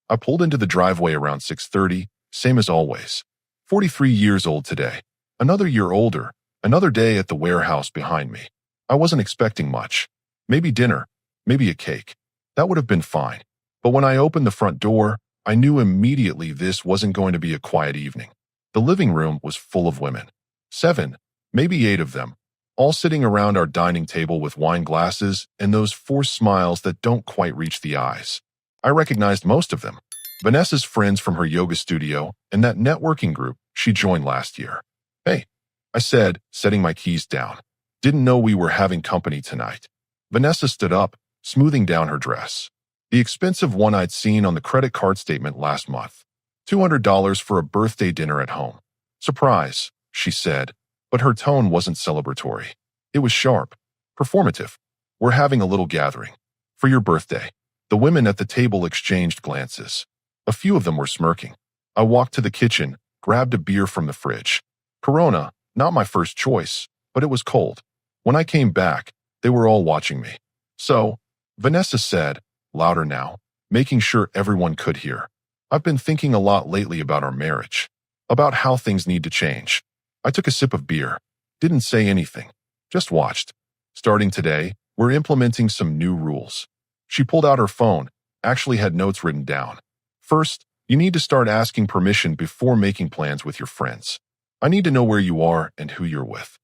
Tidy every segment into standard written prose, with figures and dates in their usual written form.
I pulled into the driveway around 6:30, same as always. 43 years old today. Another year older, another day at the warehouse behind me. I wasn't expecting much. Maybe dinner, maybe a cake. That would have been fine. But when I opened the front door, I knew immediately this wasn't going to be a quiet evening. The living room was full of women. 7, maybe 8 of them, all sitting around our dining table with wine glasses and those forced smiles that don't quite reach the eyes. I recognized most of them. Vanessa's friends from her yoga studio and that networking group she joined last year. Hey, I said, setting my keys down. Didn't know we were having company tonight. Vanessa stood up, smoothing down her dress. The expensive one I'd seen on the credit card statement last month. $200 for a birthday dinner at home. Surprise, she said, but her tone wasn't celebratory. It was sharp, performative. We're having a little gathering. For your birthday. The women at the table exchanged glances. A few of them were smirking. I walked to the kitchen, grabbed a beer from the fridge. Corona, not my first choice, but it was cold. When I came back, they were all watching me. So, Vanessa said, louder now, making sure everyone could hear. I've been thinking a lot lately about our marriage, about how things need to change. I took a sip of beer, didn't say anything, just watched. Starting today, we're implementing some new rules. She pulled out her phone, actually had notes written down. First, you need to start asking permission before making plans with your friends. I need to know where you are and who you're with.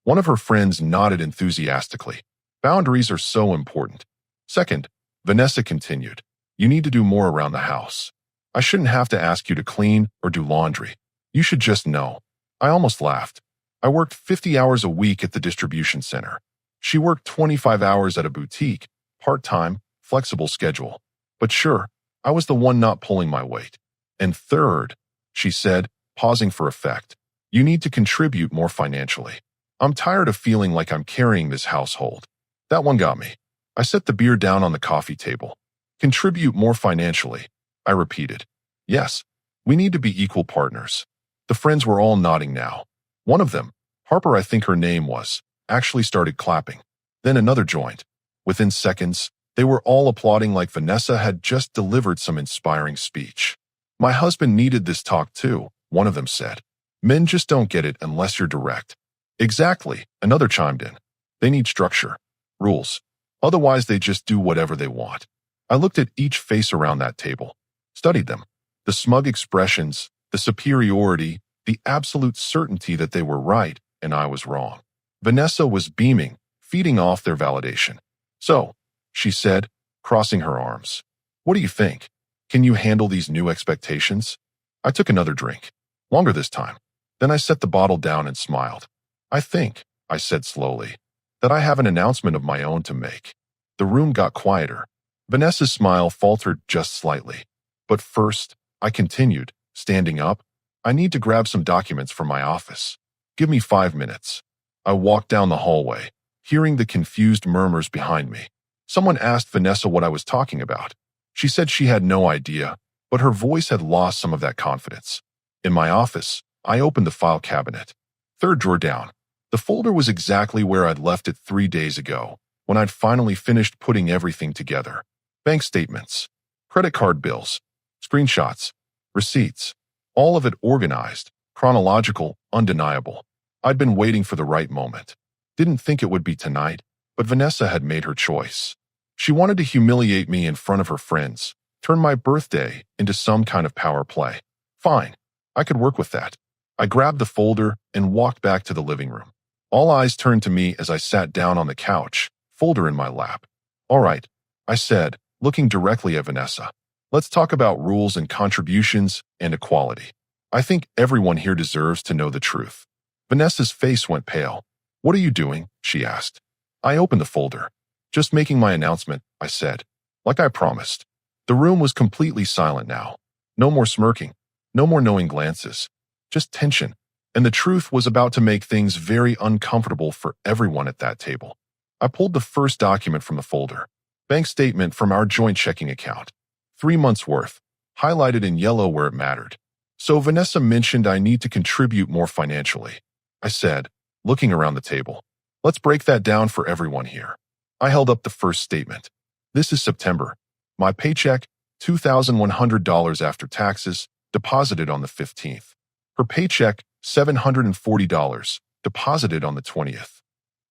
One of her friends nodded enthusiastically. Boundaries are so important. Second, Vanessa continued, you need to do more around the house. I shouldn't have to ask you to clean or do laundry. You should just know. I almost laughed. I worked 50 hours a week at the distribution center. She worked 25 hours at a boutique, part-time, flexible schedule. But sure, I was the one not pulling my weight. And third, she said, pausing for effect, you need to contribute more financially. I'm tired of feeling like I'm carrying this household. That one got me. I set the beer down on the coffee table. Contribute more financially, I repeated. Yes, we need to be equal partners. The friends were all nodding now. One of them, Harper I think her name was, actually started clapping. Then another joined. Within seconds, they were all applauding like Vanessa had just delivered some inspiring speech. My husband needed this talk too, one of them said. Men just don't get it unless you're direct. Exactly, another chimed in. They need structure, rules. Otherwise they just do whatever they want. I looked at each face around that table, studied them. The smug expressions, the superiority, the absolute certainty that they were right and I was wrong. Vanessa was beaming, feeding off their validation. So, she said, crossing her arms. What do you think? Can you handle these new expectations? I took another drink, longer this time. Then I set the bottle down and smiled. I think, I said slowly, that I have an announcement of my own to make. The room got quieter. Vanessa's smile faltered just slightly. But first, I continued, standing up. I need to grab some documents from my office. Give me 5 minutes. I walked down the hallway, hearing the confused murmurs behind me. Someone asked Vanessa what I was talking about. She said she had no idea, but her voice had lost some of that confidence. In my office, I opened the file cabinet. Third drawer down. The folder was exactly where I'd left it 3 days ago, when I'd finally finished putting everything together. Bank statements, credit card bills, screenshots, receipts, all of it organized, chronological, undeniable. I'd been waiting for the right moment. Didn't think it would be tonight, but Vanessa had made her choice. She wanted to humiliate me in front of her friends, turn my birthday into some kind of power play. Fine, I could work with that. I grabbed the folder and walked back to the living room. All eyes turned to me as I sat down on the couch, folder in my lap. All right, I said, looking directly at Vanessa. Let's talk about rules and contributions and equality. I think everyone here deserves to know the truth. Vanessa's face went pale. What are you doing? She asked. I opened the folder. Just making my announcement, I said. Like I promised. The room was completely silent now. No more smirking. No more knowing glances. Just tension. And the truth was about to make things very uncomfortable for everyone at that table. I pulled the first document from the folder. Bank statement from our joint checking account. 3 months worth, highlighted in yellow where it mattered. So Vanessa mentioned I need to contribute more financially. I said, looking around the table. Let's break that down for everyone here. I held up the first statement. This is September. My paycheck, $2,100 after taxes, deposited on the 15th. Her paycheck, $740, deposited on the 20th.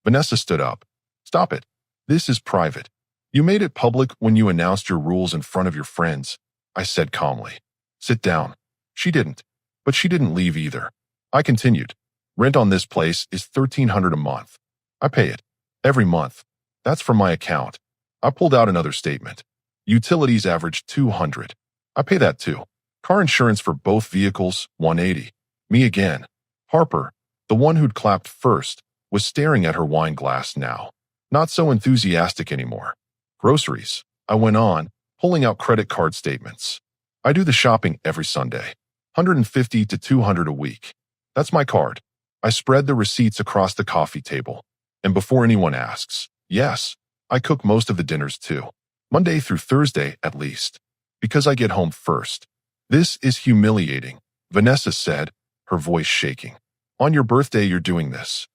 Vanessa stood up. Stop it. This is private. You made it public when you announced your rules in front of your friends, I said calmly. Sit down. She didn't. But she didn't leave either. I continued. Rent on this place is $1,300 a month. I pay it. Every month. That's from my account. I pulled out another statement. Utilities average $200. I pay that too. Car insurance for both vehicles, $180. Me again. Harper, the one who'd clapped first, was staring at her wine glass now. Not so enthusiastic anymore. Groceries, I went on, pulling out credit card statements. I do the shopping every Sunday. $150 to $200 a week. That's my card. I spread the receipts across the coffee table. And before anyone asks, yes, I cook most of the dinners too. Monday through Thursday at least. Because I get home first. This is humiliating, Vanessa said, her voice shaking. On your birthday you're doing this.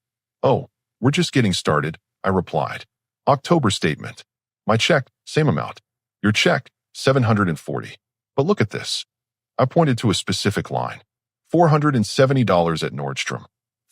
Oh, we're just getting started, I replied. October statement. My check, same amount. Your check, $740. But look at this. I pointed to a specific line. $470 at Nordstrom.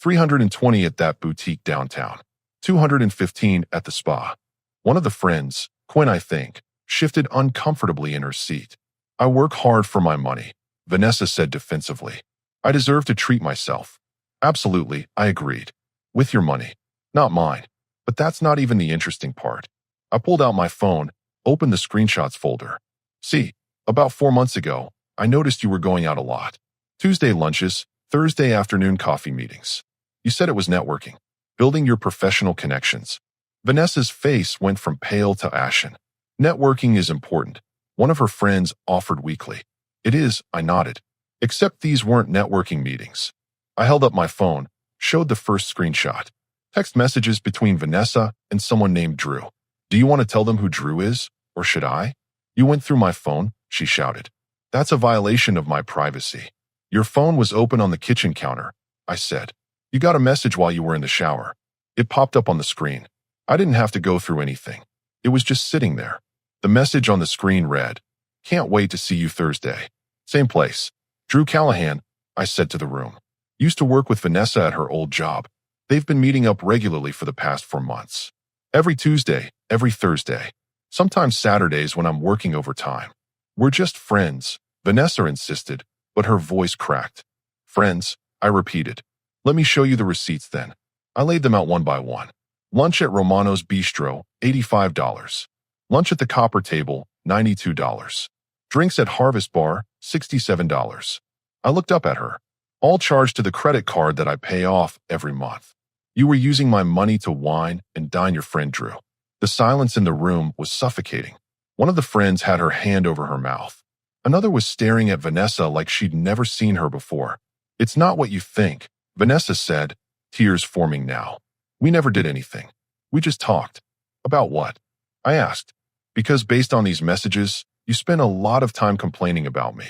$320 at that boutique downtown. $215 at the spa. One of the friends, Quinn I think, shifted uncomfortably in her seat. I work hard for my money, Vanessa said defensively. I deserve to treat myself. Absolutely, I agreed. With your money. Not mine. But that's not even the interesting part. I pulled out my phone, opened the screenshots folder. See, about 4 months ago, I noticed you were going out a lot. Tuesday lunches, Thursday afternoon coffee meetings. You said it was networking, building your professional connections. Vanessa's face went from pale to ashen. Networking is important. One of her friends offered weekly. It is, I nodded. Except these weren't networking meetings. I held up my phone, showed the first screenshot. Text messages between Vanessa and someone named Drew. Do you want to tell them who Drew is, or should I? You went through my phone, she shouted. That's a violation of my privacy. Your phone was open on the kitchen counter, I said. You got a message while you were in the shower. It popped up on the screen. I didn't have to go through anything. It was just sitting there. The message on the screen read, Can't wait to see you Thursday. Same place. Drew Callahan, I said to the room. Used to work with Vanessa at her old job. They've been meeting up regularly for the past 4 months. Every Tuesday, every Thursday. Sometimes Saturdays when I'm working overtime. We're just friends, Vanessa insisted, but her voice cracked. Friends, I repeated. Let me show you the receipts then. I laid them out one by one. Lunch at Romano's Bistro, $85. Lunch at the Copper Table, $92. Drinks at Harvest Bar, $67. I looked up at her. All charged to the credit card that I pay off every month. You were using my money to wine and dine your friend Drew. The silence in the room was suffocating. One of the friends had her hand over her mouth. Another was staring at Vanessa like she'd never seen her before. It's not what you think, Vanessa said, tears forming now. We never did anything. We just talked. About what? I asked. Because based on these messages, you spent a lot of time complaining about me.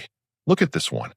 Look at this one.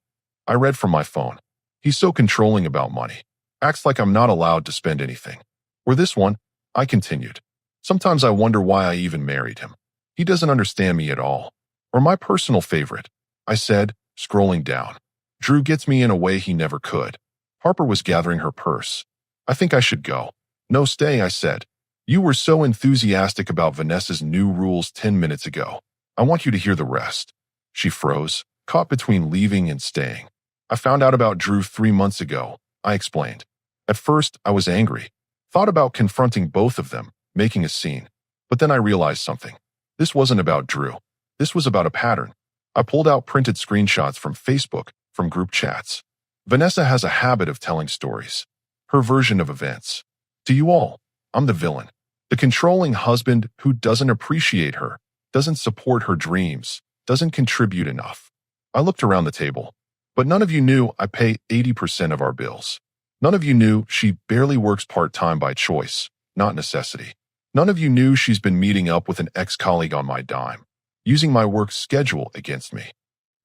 I read from my phone. He's so controlling about money. Acts like I'm not allowed to spend anything. Or this one, I continued. Sometimes I wonder why I even married him. He doesn't understand me at all. Or my personal favorite, I said, scrolling down. Drew gets me in a way he never could. Harper was gathering her purse. I think I should go. No, stay, I said. You were so enthusiastic about Vanessa's new rules 10 minutes ago. I want you to hear the rest. She froze, caught between leaving and staying. I found out about Drew 3 months ago, I explained. At first, I was angry. Thought about confronting both of them, making a scene. But then I realized something. This wasn't about Drew. This was about a pattern. I pulled out printed screenshots from Facebook, from group chats. Vanessa has a habit of telling stories. Her version of events. To you all, I'm the villain. The controlling husband who doesn't appreciate her, doesn't support her dreams, doesn't contribute enough. I looked around the table. But none of you knew I pay 80% of our bills. None of you knew she barely works part-time by choice, not necessity. None of you knew she's been meeting up with an ex-colleague on my dime, using my work schedule against me.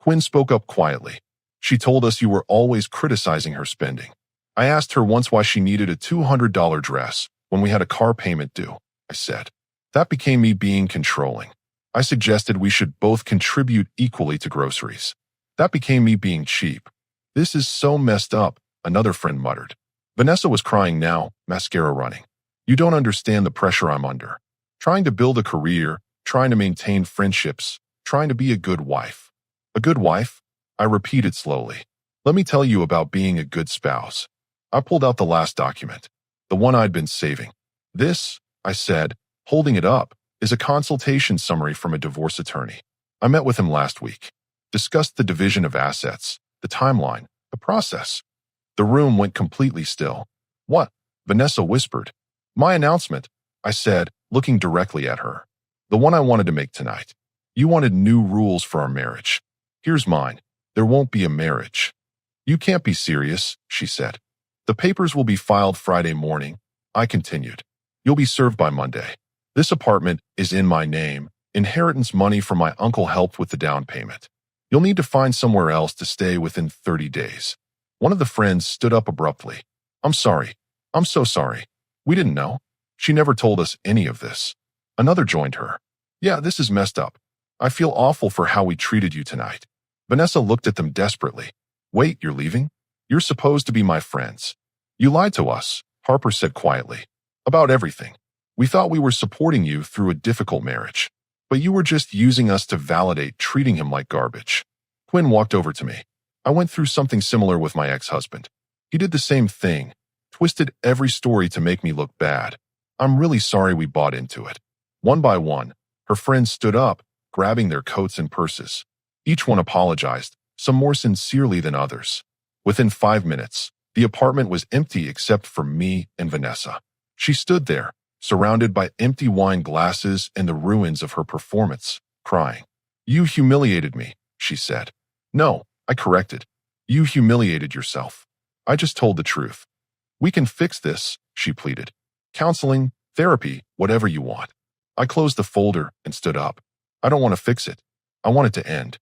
Quinn spoke up quietly. She told us you were always criticizing her spending. I asked her once why she needed a $200 dress when we had a car payment due, I said. That became me being controlling. I suggested we should both contribute equally to groceries. That became me being cheap. This is so messed up, another friend muttered. Vanessa was crying now, mascara running. You don't understand the pressure I'm under. Trying to build a career, trying to maintain friendships, trying to be a good wife. A good wife? I repeated slowly. Let me tell you about being a good spouse. I pulled out the last document, the one I'd been saving. This, I said, holding it up, is a consultation summary from a divorce attorney. I met with him last week. Discussed the division of assets, the timeline, the process. The room went completely still. What? Vanessa whispered. My announcement, I said, looking directly at her. The one I wanted to make tonight. You wanted new rules for our marriage. Here's mine. There won't be a marriage. You can't be serious, she said. The papers will be filed Friday morning, I continued. You'll be served by Monday. This apartment is in my name. Inheritance money from my uncle helped with the down payment. You'll need to find somewhere else to stay within 30 days. One of the friends stood up abruptly. I'm sorry. I'm so sorry. We didn't know. She never told us any of this. Another joined her. Yeah, this is messed up. I feel awful for how we treated you tonight. Vanessa looked at them desperately. Wait, you're leaving? You're supposed to be my friends. You lied to us, Harper said quietly. About everything. We thought we were supporting you through a difficult marriage. But you were just using us to validate treating him like garbage. Quinn walked over to me. I went through something similar with my ex-husband. He did the same thing, twisted every story to make me look bad. I'm really sorry we bought into it. One by one, her friends stood up, grabbing their coats and purses. Each one apologized, some more sincerely than others. Within 5 minutes, the apartment was empty except for me and Vanessa. She stood there, surrounded by empty wine glasses and the ruins of her performance, crying. You humiliated me, she said. No, I corrected. You humiliated yourself. I just told the truth. We can fix this, she pleaded. Counseling, therapy, whatever you want. I closed the folder and stood up. I don't want to fix it. I want it to end.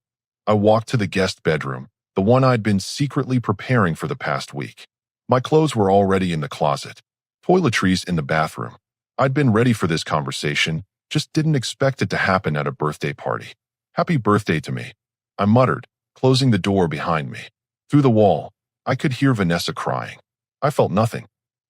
I walked to the guest bedroom, the one I'd been secretly preparing for the past week. My clothes were already in the closet. Toiletries in the bathroom. I'd been ready for this conversation, just didn't expect it to happen at a birthday party. Happy birthday to me, I muttered, closing the door behind me. Through the wall, I could hear Vanessa crying. I felt nothing.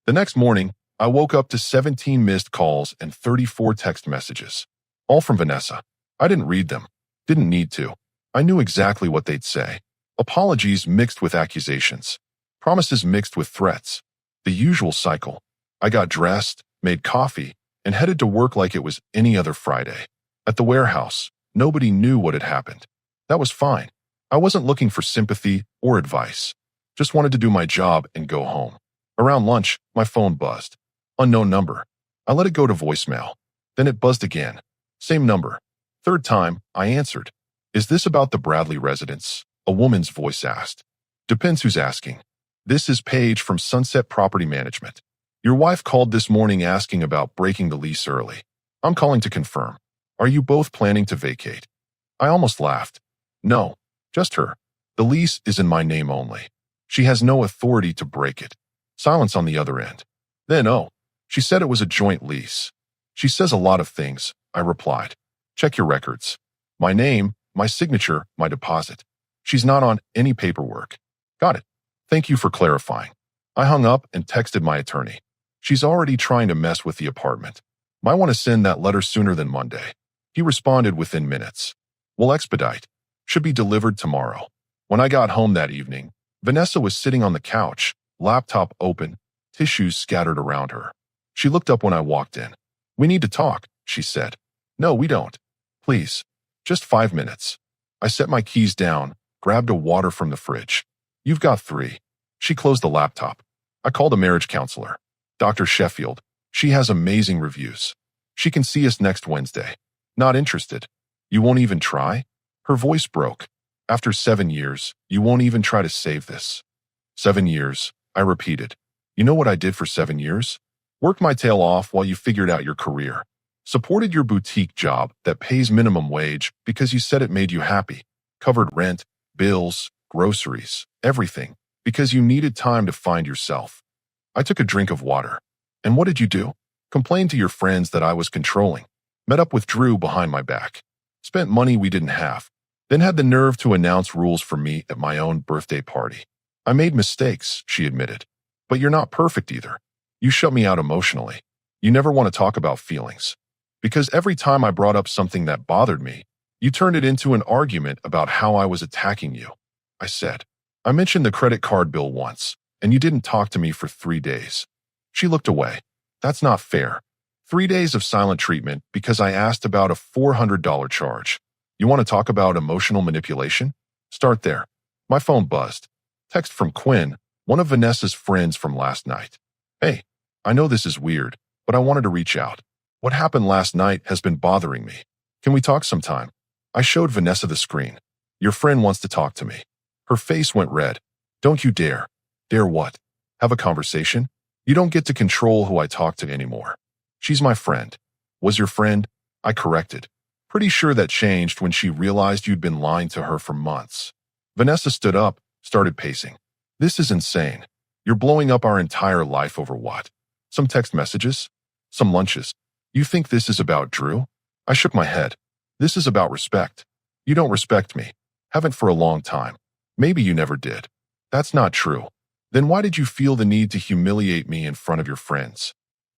The next morning, I woke up to 17 missed calls and 34 text messages. All from Vanessa. I didn't read them. Didn't need to. I knew exactly what they'd say. Apologies mixed with accusations. Promises mixed with threats. The usual cycle. I got dressed, made coffee, and headed to work like it was any other Friday. At the warehouse, nobody knew what had happened. That was fine. I wasn't looking for sympathy or advice. Just wanted to do my job and go home. Around lunch, my phone buzzed. Unknown number. I let it go to voicemail. Then it buzzed again. Same number. Third time, I answered. Is this about the Bradley residence? A woman's voice asked. Depends who's asking. This is Paige from Sunset Property Management. Your wife called this morning asking about breaking the lease early. I'm calling to confirm. Are you both planning to vacate? I almost laughed. No, just her. The lease is in my name only. She has no authority to break it. Silence on the other end. Then, she said it was a joint lease. She says a lot of things, I replied. Check your records. My name, my signature, my deposit. She's not on any paperwork. Got it. Thank you for clarifying. I hung up and texted my attorney. She's already trying to mess with the apartment. Might want to send that letter sooner than Monday. He responded within minutes. We'll expedite. Should be delivered tomorrow. When I got home that evening, Vanessa was sitting on the couch, laptop open, tissues scattered around her. She looked up when I walked in. We need to talk, she said. No, we don't. Please. Just 5 minutes. I set my keys down, grabbed a water from the fridge. You've got 3. She closed the laptop. I called a marriage counselor. Dr. Sheffield. She has amazing reviews. She can see us next Wednesday. Not interested. You won't even try? Her voice broke. After 7 years, you won't even try to save this. 7 years, I repeated. You know what I did for 7 years? Worked my tail off while you figured out your career. Supported your boutique job that pays minimum wage because you said it made you happy. Covered rent, bills, groceries, everything, because you needed time to find yourself. I took a drink of water. And what did you do? Complained to your friends that I was controlling. Met up with Drew behind my back. spent money we didn't have, then had the nerve to announce rules for me at my own birthday party. I made mistakes, she admitted. But you're not perfect either. You shut me out emotionally. You never want to talk about feelings. Because every time I brought up something that bothered me, you turned it into an argument about how I was attacking you. I said, I mentioned the credit card bill once, and you didn't talk to me for 3 days. She looked away. That's not fair. 3 days of silent treatment because I asked about a $400 charge. You want to talk about emotional manipulation? Start there. My phone buzzed. Text from Quinn, one of Vanessa's friends from last night. Hey, I know this is weird, but I wanted to reach out. What happened last night has been bothering me. Can we talk sometime? I showed Vanessa the screen. Your friend wants to talk to me. Her face went red. Don't you dare. Dare what? Have a conversation? You don't get to control who I talk to anymore. She's my friend. Was your friend? I corrected. Pretty sure that changed when she realized you'd been lying to her for months. Vanessa stood up, started pacing. This is insane. You're blowing up our entire life over what? Some text messages? Some lunches? You think this is about Drew? I shook my head. This is about respect. You don't respect me. Haven't for a long time. Maybe you never did. That's not true. Then why did you feel the need to humiliate me in front of your friends?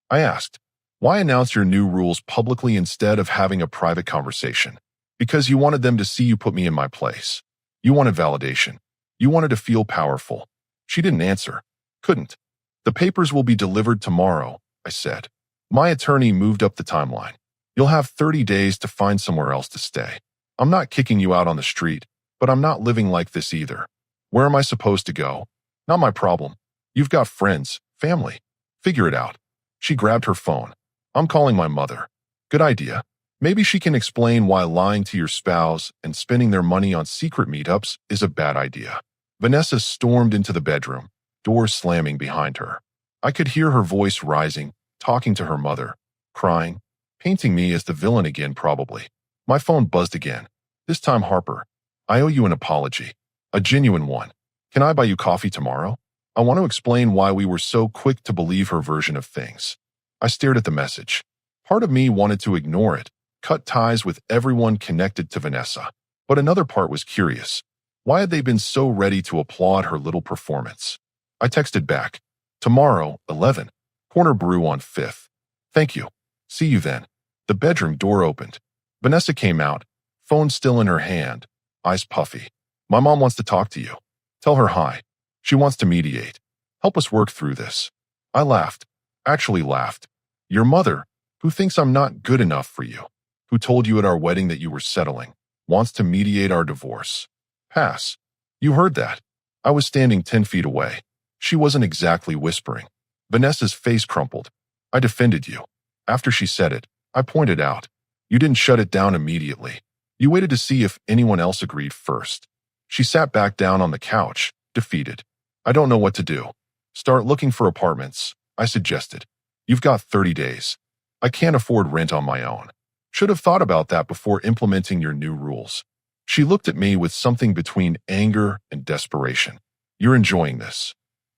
I asked. Why announce your new rules publicly instead of having a private conversation? Because you wanted them to see you put me in my place. You wanted validation. You wanted to feel powerful. She didn't answer. Couldn't. The papers will be delivered tomorrow, I said. My attorney moved up the timeline. You'll have 30 days to find somewhere else to stay. I'm not kicking you out on the street, but I'm not living like this either. Where am I supposed to go? Not my problem. You've got friends, family. Figure it out. She grabbed her phone. I'm calling my mother. Good idea. Maybe she can explain why lying to your spouse and spending their money on secret meetups is a bad idea. Vanessa stormed into the bedroom, door slamming behind her. I could hear her voice rising, talking to her mother, crying, painting me as the villain again probably. My phone buzzed again. This time Harper. I owe you an apology. A genuine one. Can I buy you coffee tomorrow? I want to explain why we were so quick to believe her version of things. I stared at the message. Part of me wanted to ignore it, cut ties with everyone connected to Vanessa. But another part was curious. Why had they been so ready to applaud her little performance? I texted back. Tomorrow, 11. Corner Brew on 5th. Thank you. See you then. The bedroom door opened. Vanessa came out, phone still in her hand, eyes puffy. My mom wants to talk to you. Tell her hi. She wants to mediate. Help us work through this. I laughed. Actually laughed. Your mother, who thinks I'm not good enough for you, who told you at our wedding that you were settling, wants to mediate our divorce. Pass. You heard that. I was standing 10 feet away. She wasn't exactly whispering. Vanessa's face crumpled. I defended you. After she said it, I pointed out. You didn't shut it down immediately. You waited to see if anyone else agreed first. She sat back down on the couch, defeated. I don't know what to do. Start looking for apartments, I suggested. You've got 30 days. I can't afford rent on my own. Should have thought about that before implementing your new rules. She looked at me with something between anger and desperation. You're enjoying this.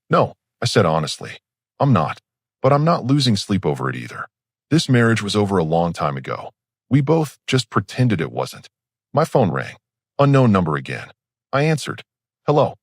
No, I said honestly. I'm not. But I'm not losing sleep over it either. This marriage was over a long time ago. We both just pretended it wasn't. My phone rang. Unknown number again. I answered. Hello.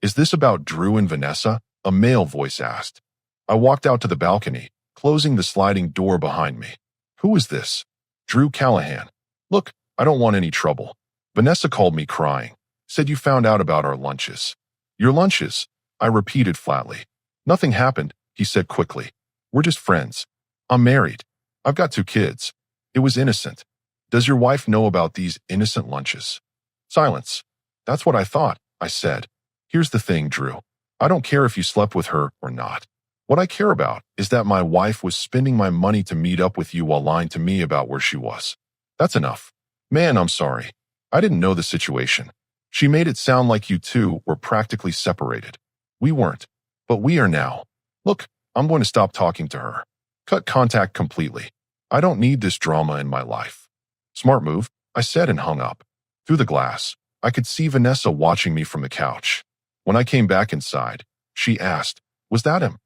Is this about Drew and Vanessa? A male voice asked. I walked out to the balcony, closing the sliding door behind me. Who is this? Drew Callahan. Look, I don't want any trouble. Vanessa called me crying. Said you found out about our lunches. Your lunches? I repeated flatly. Nothing happened, he said quickly. We're just friends. I'm married. I've got 2 kids. It was innocent. Does your wife know about these innocent lunches? Silence. That's what I thought, I said. Here's the thing, Drew. I don't care if you slept with her or not. What I care about is that my wife was spending my money to meet up with you while lying to me about where she was. That's enough. Man, I'm sorry. I didn't know the situation. She made it sound like you two were practically separated. We weren't, but we are now. Look, I'm going to stop talking to her. Cut contact completely. I don't need this drama in my life. Smart move, I said and hung up. Through the glass, I could see Vanessa watching me from the couch. When I came back inside, she asked, was that him?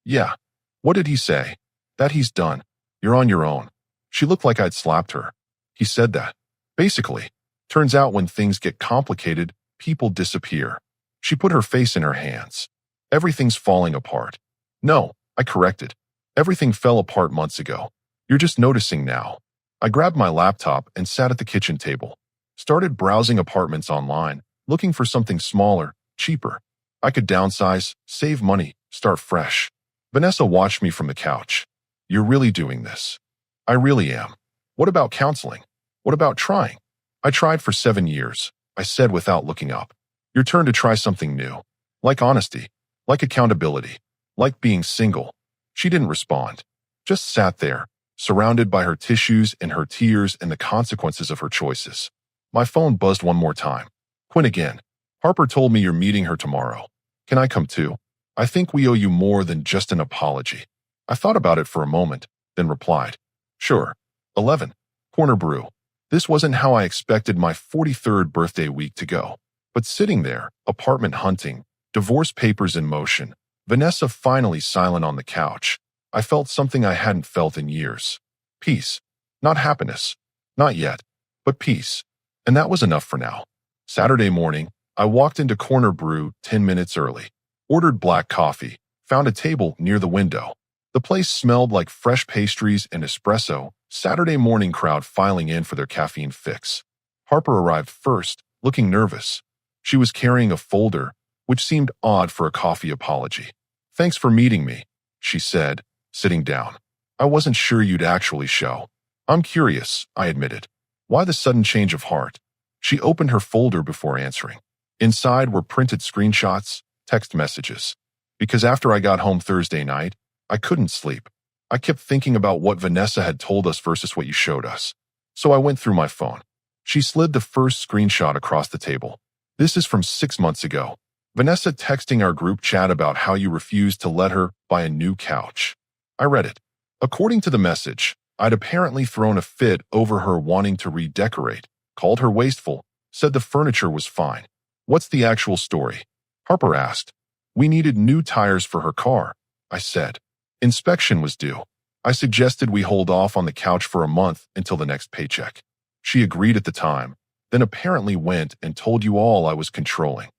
Yeah. What did he say? That he's done. You're on your own. She looked like I'd slapped her. He said that. Basically, turns out when things get complicated, people disappear. She put her face in her hands. Everything's falling apart. No, I corrected. Everything fell apart months ago. You're just noticing now. I grabbed my laptop and sat at the kitchen table. Started browsing apartments online, looking for something smaller, cheaper. I could downsize, save money, start fresh. Vanessa watched me from the couch. You're really doing this. I really am. What about counseling? What about trying? I tried for 7 years, I said without looking up. Your turn to try something new. Like honesty, like accountability, like being single. She didn't respond. Just sat there, surrounded by her tissues and her tears and the consequences of her choices. My phone buzzed one more time. Quinn again. Harper told me you're meeting her tomorrow. Can I come too? I think we owe you more than just an apology. I thought about it for a moment, then replied. Sure. 11. Corner brew. This wasn't how I expected my 43rd birthday week to go. But sitting there, apartment hunting, divorce papers in motion, Vanessa finally silent on the couch, I felt something I hadn't felt in years. Peace. Not happiness. Not yet. But peace. And that was enough for now. Saturday morning, I walked into Corner Brew 10 minutes early. Ordered black coffee. Found a table near the window. The place smelled like fresh pastries and espresso. Saturday morning crowd filing in for their caffeine fix. Harper arrived first, looking nervous. She was carrying a folder, which seemed odd for a coffee apology. Thanks for meeting me, she said, sitting down. I wasn't sure you'd actually show. I'm curious, I admitted. Why the sudden change of heart? She opened her folder before answering. Inside were printed screenshots, text messages. Because after I got home Thursday night, I couldn't sleep. I kept thinking about what Vanessa had told us versus what you showed us. So I went through my phone. She slid the first screenshot across the table. This is from 6 months ago. Vanessa texting our group chat about how you refused to let her buy a new couch. I read it. According to the message, I'd apparently thrown a fit over her wanting to redecorate, called her wasteful, said the furniture was fine. What's the actual story? Harper asked. We needed new tires for her car, I said. Inspection was due. I suggested we hold off on the couch for a month until the next paycheck. She agreed at the time, then apparently went and told you all I was controlling.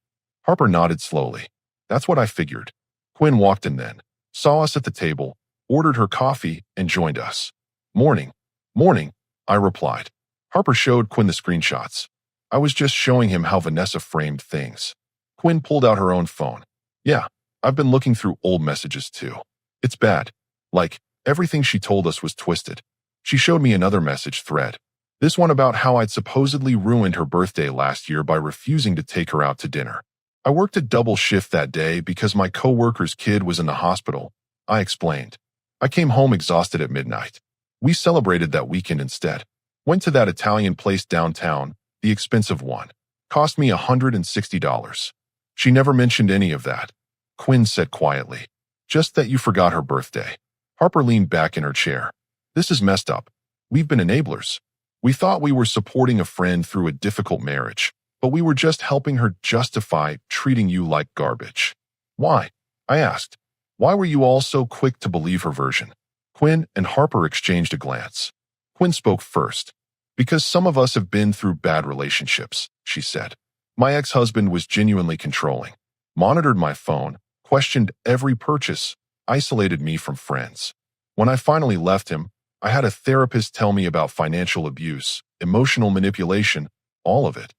Harper nodded slowly. That's what I figured. Quinn walked in then, saw us at the table, ordered her coffee, and joined us. Morning. Morning, I replied. Harper showed Quinn the screenshots. I was just showing him how Vanessa framed things. Quinn pulled out her own phone. Yeah, I've been looking through old messages too. It's bad. Like, everything she told us was twisted. She showed me another message thread. This one about how I'd supposedly ruined her birthday last year by refusing to take her out to dinner. I worked a double shift that day because my coworker's kid was in the hospital, I explained. I came home exhausted at midnight. We celebrated that weekend instead. Went to that Italian place downtown, the expensive one. Cost me $160. She never mentioned any of that. Quinn said quietly. Just that you forgot her birthday. Harper leaned back in her chair. This is messed up. We've been enablers. We thought we were supporting a friend through a difficult marriage, but we were just helping her justify treating you like garbage. Why? I asked. Why were you all so quick to believe her version? Quinn and Harper exchanged a glance. Quinn spoke first. Because some of us have been through bad relationships, she said. My ex-husband was genuinely controlling. Monitored my phone, questioned every purchase, isolated me from friends. When I finally left him, I had a therapist tell me about financial abuse, emotional manipulation, all of it.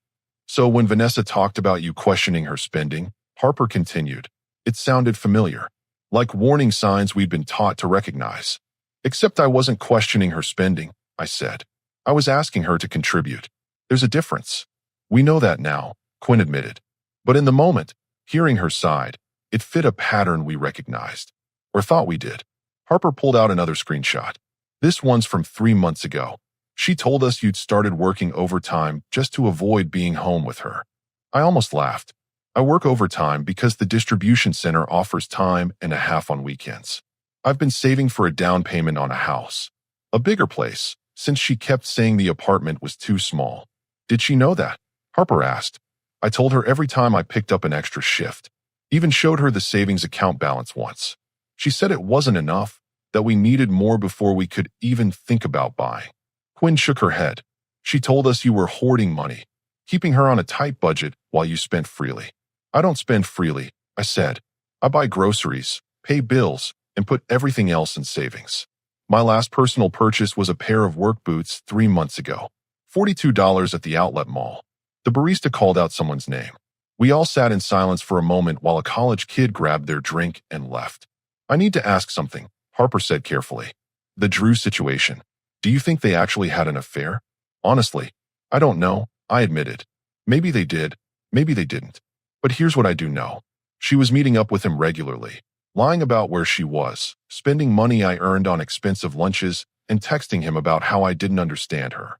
So when Vanessa talked about you questioning her spending, Harper continued. It sounded familiar, like warning signs we'd been taught to recognize. Except I wasn't questioning her spending, I said. I was asking her to contribute. There's a difference. We know that now, Quinn admitted. But in the moment, hearing her side, it fit a pattern we recognized, or thought we did. Harper pulled out another screenshot. This one's from 3 months ago. She told us you'd started working overtime just to avoid being home with her. I almost laughed. I work overtime because the distribution center offers time and a half on weekends. I've been saving for a down payment on a house. A bigger place, since she kept saying the apartment was too small. Did she know that? Harper asked. I told her every time I picked up an extra shift. Even showed her the savings account balance once. She said it wasn't enough, that we needed more before we could even think about buying. Quinn shook her head. She told us you were hoarding money, keeping her on a tight budget while you spent freely. I don't spend freely, I said. I buy groceries, pay bills, and put everything else in savings. My last personal purchase was a pair of work boots 3 months ago. $42 at the outlet mall. The barista called out someone's name. We all sat in silence for a moment while a college kid grabbed their drink and left. I need to ask something, Harper said carefully. The Drew situation. Do you think they actually had an affair? Honestly, I don't know, I admitted. Maybe they did, maybe they didn't. But here's what I do know. She was meeting up with him regularly, lying about where she was, spending money I earned on expensive lunches, and texting him about how I didn't understand her.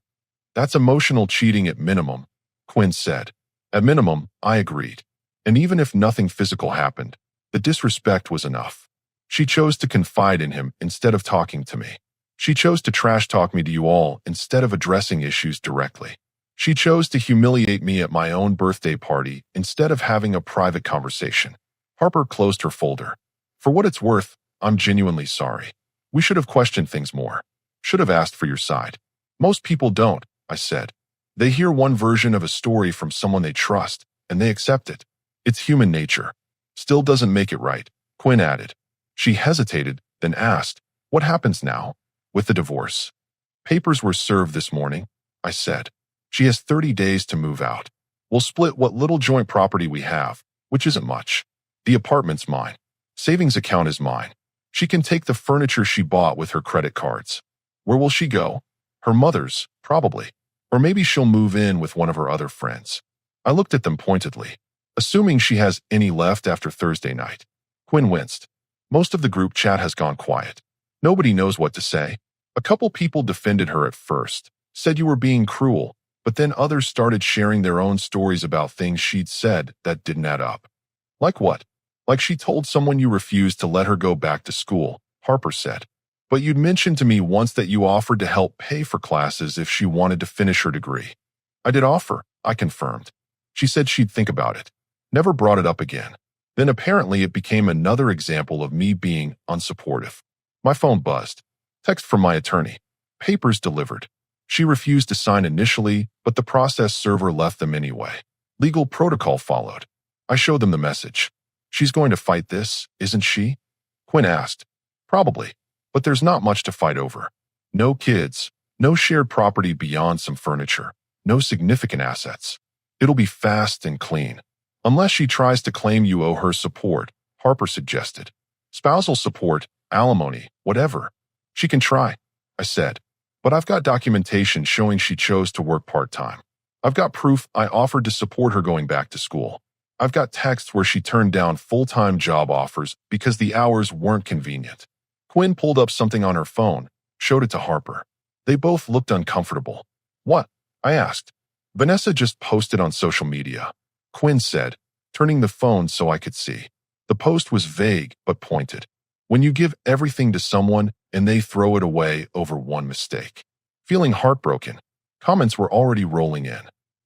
That's emotional cheating at minimum, Quinn said. At minimum, I agreed. And even if nothing physical happened, the disrespect was enough. She chose to confide in him instead of talking to me. She chose to trash talk me to you all instead of addressing issues directly. She chose to humiliate me at my own birthday party instead of having a private conversation. Harper closed her folder. For what it's worth, I'm genuinely sorry. We should have questioned things more. Should have asked for your side. Most people don't, I said. They hear one version of a story from someone they trust, and they accept it. It's human nature. Still doesn't make it right, Quinn added. She hesitated, then asked, what happens now? With the divorce. Papers were served this morning, I said. She has 30 days to move out. We'll split what little joint property we have, which isn't much. The apartment's mine. Savings account is mine. She can take the furniture she bought with her credit cards. Where will she go? Her mother's, probably. Or maybe she'll move in with one of her other friends. I looked at them pointedly, assuming she has any left after Thursday night. Quinn winced. Most of the group chat has gone quiet. Nobody knows what to say. A couple people defended her at first, said you were being cruel, but then others started sharing their own stories about things she'd said that didn't add up. Like what? Like she told someone you refused to let her go back to school, Harper said. But you'd mentioned to me once that you offered to help pay for classes if she wanted to finish her degree. I did offer, I confirmed. She said she'd think about it. Never brought it up again. Then apparently it became another example of me being unsupportive. My phone buzzed. Text from my attorney. Papers delivered. She refused to sign initially, but the process server left them anyway. Legal protocol followed. I showed them the message. She's going to fight this, isn't she? Quinn asked. Probably, but there's not much to fight over. No kids, no shared property beyond some furniture, no significant assets. It'll be fast and clean. Unless she tries to claim you owe her support, Harper suggested. Spousal support, alimony, whatever. She can try, I said. But I've got documentation showing she chose to work part-time. I've got proof I offered to support her going back to school. I've got texts where she turned down full-time job offers because the hours weren't convenient. Quinn pulled up something on her phone, showed it to Harper. They both looked uncomfortable. What? I asked. Vanessa just posted on social media, Quinn said, turning the phone so I could see. The post was vague but pointed. When you give everything to someone and they throw it away over one mistake. Feeling heartbroken, comments were already rolling in.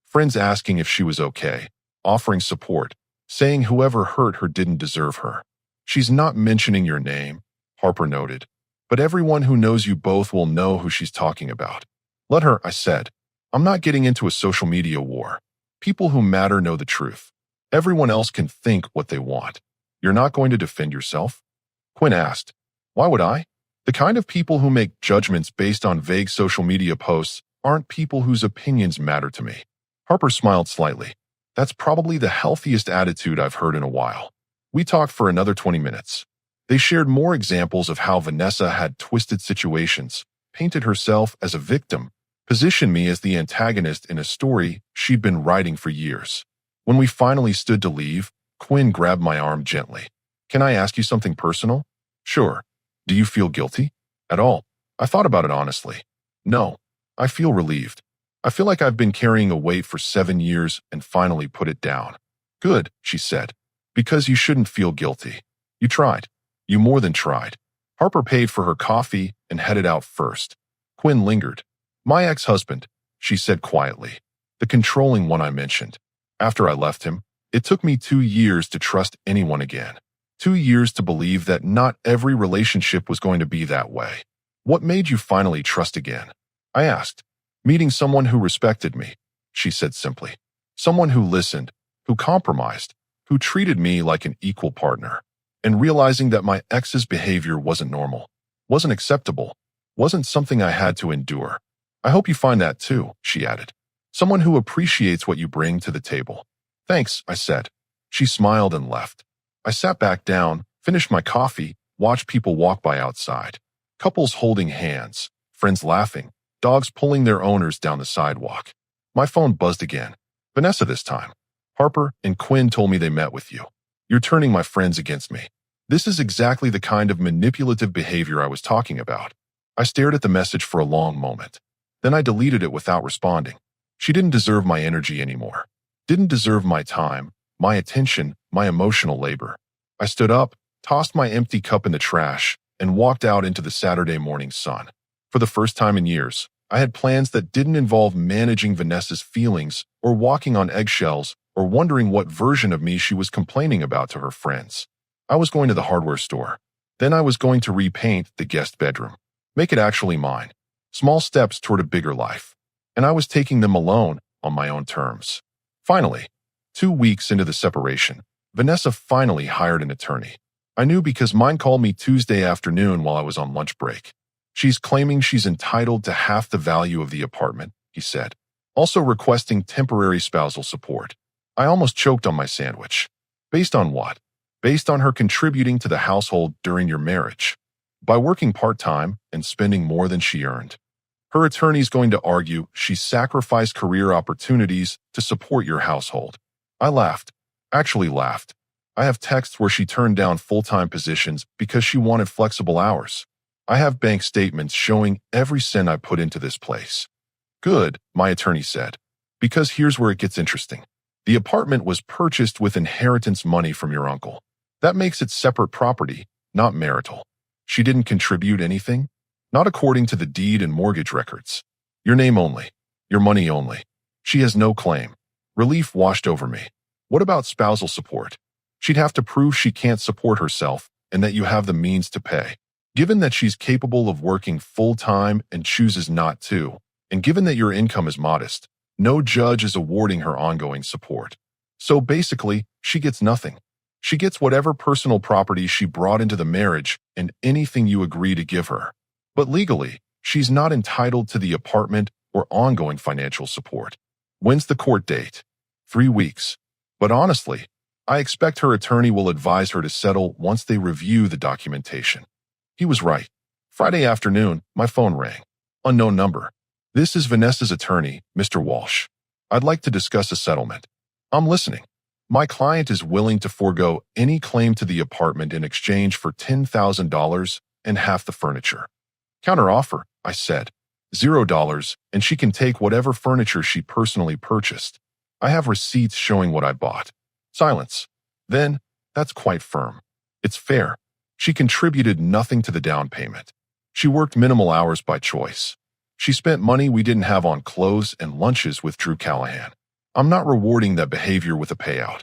Friends asking if she was okay, offering support, saying whoever hurt her didn't deserve her. She's not mentioning your name, Harper noted, but everyone who knows you both will know who she's talking about. Let her, I said. I'm not getting into a social media war. People who matter know the truth. Everyone else can think what they want. You're not going to defend yourself? Quinn asked. Why would I? The kind of people who make judgments based on vague social media posts aren't people whose opinions matter to me. Harper smiled slightly. That's probably the healthiest attitude I've heard in a while. We talked for another 20 minutes. They shared more examples of how Vanessa had twisted situations, painted herself as a victim, positioned me as the antagonist in a story she'd been writing for years. When we finally stood to leave, Quinn grabbed my arm gently. Can I ask you something personal? Sure. Do you feel guilty? At all? I thought about it honestly. No. I feel relieved. I feel like I've been carrying a weight for 7 years and finally put it down. Good, she said. Because you shouldn't feel guilty. You tried. You more than tried. Harper paid for her coffee and headed out first. Quinn lingered. My ex-husband, she said quietly. The controlling one I mentioned. After I left him, it took me 2 years to trust anyone again. 2 years to believe that not every relationship was going to be that way. What made you finally trust again? I asked. Meeting someone who respected me, she said simply. Someone who listened, who compromised, who treated me like an equal partner. And realizing that my ex's behavior wasn't normal, wasn't acceptable, wasn't something I had to endure. I hope you find that too, she added. Someone who appreciates what you bring to the table. Thanks, I said. She smiled and left. I sat back down, finished my coffee, watched people walk by outside. Couples holding hands, friends laughing, dogs pulling their owners down the sidewalk. My phone buzzed again. Vanessa this time. Harper and Quinn told me they met with you. You're turning my friends against me. This is exactly the kind of manipulative behavior I was talking about. I stared at the message for a long moment. Then I deleted it without responding. She didn't deserve my energy anymore. Didn't deserve my time, my attention, my emotional labor. I stood up, tossed my empty cup in the trash, and walked out into the Saturday morning sun. For the first time in years, I had plans that didn't involve managing Vanessa's feelings or walking on eggshells or wondering what version of me she was complaining about to her friends. I was going to the hardware store. Then I was going to repaint the guest bedroom. Make it actually mine. Small steps toward a bigger life. And I was taking them alone, on my own terms. Finally, 2 weeks into the separation, Vanessa finally hired an attorney. I knew because mine called me Tuesday afternoon while I was on lunch break. She's claiming she's entitled to half the value of the apartment, he said, also requesting temporary spousal support. I almost choked on my sandwich. Based on what? Based on her contributing to the household during your marriage. By working part-time and spending more than she earned. Her attorney's going to argue she sacrificed career opportunities to support your household. I laughed. Actually laughed. I have texts where she turned down full-time positions because she wanted flexible hours. I have bank statements showing every cent I put into this place. Good, my attorney said. Because here's where it gets interesting. The apartment was purchased with inheritance money from your uncle. That makes it separate property, not marital. She didn't contribute anything? Not according to the deed and mortgage records. Your name only. Your money only. She has no claim. Relief washed over me. What about spousal support? She'd have to prove she can't support herself and that you have the means to pay. Given that she's capable of working full-time and chooses not to, and given that your income is modest, no judge is awarding her ongoing support. So basically, she gets nothing. She gets whatever personal property she brought into the marriage and anything you agree to give her. But legally, she's not entitled to the apartment or ongoing financial support. When's the court date? 3 weeks. But honestly, I expect her attorney will advise her to settle once they review the documentation. He was right. Friday afternoon, my phone rang. Unknown number. This is Vanessa's attorney, Mr. Walsh. I'd like to discuss a settlement. I'm listening. My client is willing to forego any claim to the apartment in exchange for $10,000 and half the furniture. Counteroffer, I said. $0, and she can take whatever furniture she personally purchased. I have receipts showing what I bought. Silence. Then, that's quite firm. It's fair. She contributed nothing to the down payment. She worked minimal hours by choice. She spent money we didn't have on clothes and lunches with Drew Callahan. I'm not rewarding that behavior with a payout.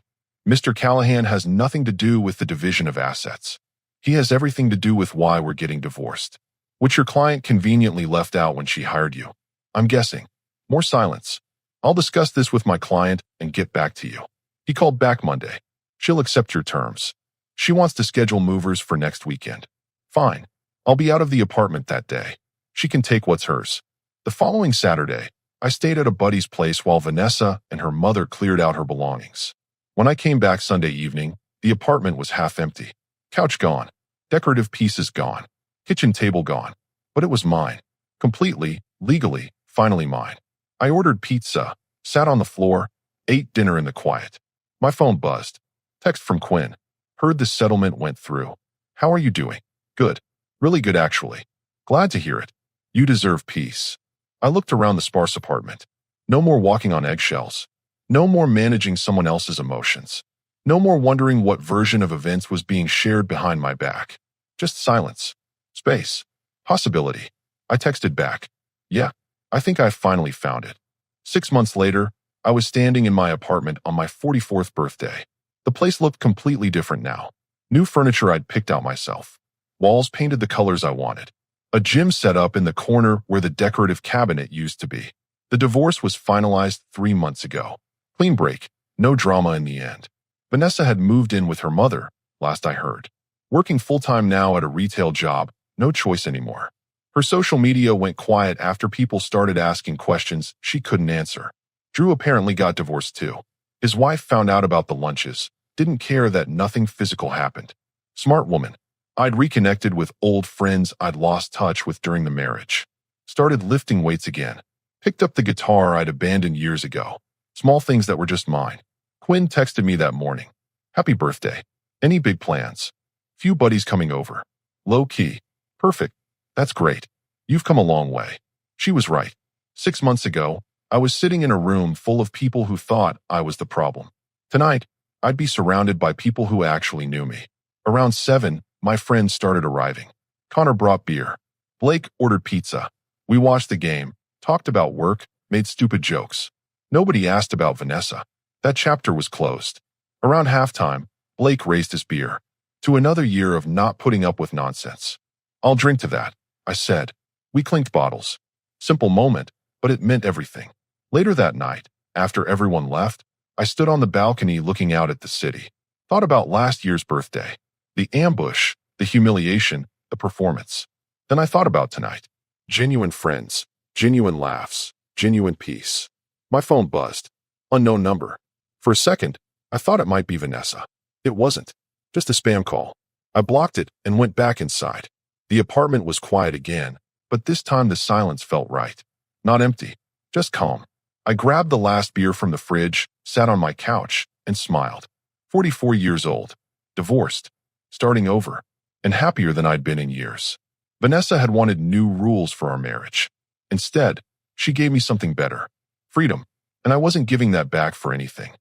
Mr. Callahan has nothing to do with the division of assets. He has everything to do with why we're getting divorced, which your client conveniently left out when she hired you. I'm guessing. More silence. I'll discuss this with my client and get back to you. He called back Monday. She'll accept your terms. She wants to schedule movers for next weekend. Fine. I'll be out of the apartment that day. She can take what's hers. The following Saturday, I stayed at a buddy's place while Vanessa and her mother cleared out her belongings. When I came back Sunday evening, the apartment was half empty. Couch gone. Decorative pieces gone. Kitchen table gone. But it was mine. Completely, legally, finally mine. I ordered pizza, sat on the floor, ate dinner in the quiet. My phone buzzed. Text from Quinn. Heard the settlement went through. How are you doing? Good. Really good, actually. Glad to hear it. You deserve peace. I looked around the sparse apartment. No more walking on eggshells. No more managing someone else's emotions. No more wondering what version of events was being shared behind my back. Just silence. Space. Possibility. I texted back. Yeah, I think I finally found it. 6 months later, I was standing in my apartment on my 44th birthday. The place looked completely different now. New furniture I'd picked out myself. Walls painted the colors I wanted. A gym set up in the corner where the decorative cabinet used to be. The divorce was finalized 3 months ago. Clean break, no drama in the end. Vanessa had moved in with her mother, last I heard. Working full-time now at a retail job, no choice anymore. Her social media went quiet after people started asking questions she couldn't answer. Drew apparently got divorced too. His wife found out about the lunches, didn't care that nothing physical happened. Smart woman. I'd reconnected with old friends I'd lost touch with during the marriage. Started lifting weights again. Picked up the guitar I'd abandoned years ago. Small things that were just mine. Quinn texted me that morning. Happy birthday. Any big plans? Few buddies coming over. Low key. Perfect. That's great. You've come a long way. She was right. 6 months ago, I was sitting in a room full of people who thought I was the problem. Tonight, I'd be surrounded by people who actually knew me. Around 7, my friends started arriving. Connor brought beer. Blake ordered pizza. We watched the game, talked about work, made stupid jokes. Nobody asked about Vanessa. That chapter was closed. Around halftime, Blake raised his beer. To another year of not putting up with nonsense. I'll drink to that, I said. We clinked bottles. Simple moment, but it meant everything. Later that night, after everyone left, I stood on the balcony looking out at the city. Thought about last year's birthday. The ambush, the humiliation, the performance. Then I thought about tonight. Genuine friends, genuine laughs, genuine peace. My phone buzzed. Unknown number. For a second, I thought it might be Vanessa. It wasn't. Just a spam call. I blocked it and went back inside. The apartment was quiet again, but this time the silence felt right. Not empty, just calm. I grabbed the last beer from the fridge, sat on my couch, and smiled. 44 years old, divorced, starting over, and happier than I'd been in years. Vanessa had wanted new rules for our marriage. Instead, she gave me something better. Freedom. And I wasn't giving that back for anything.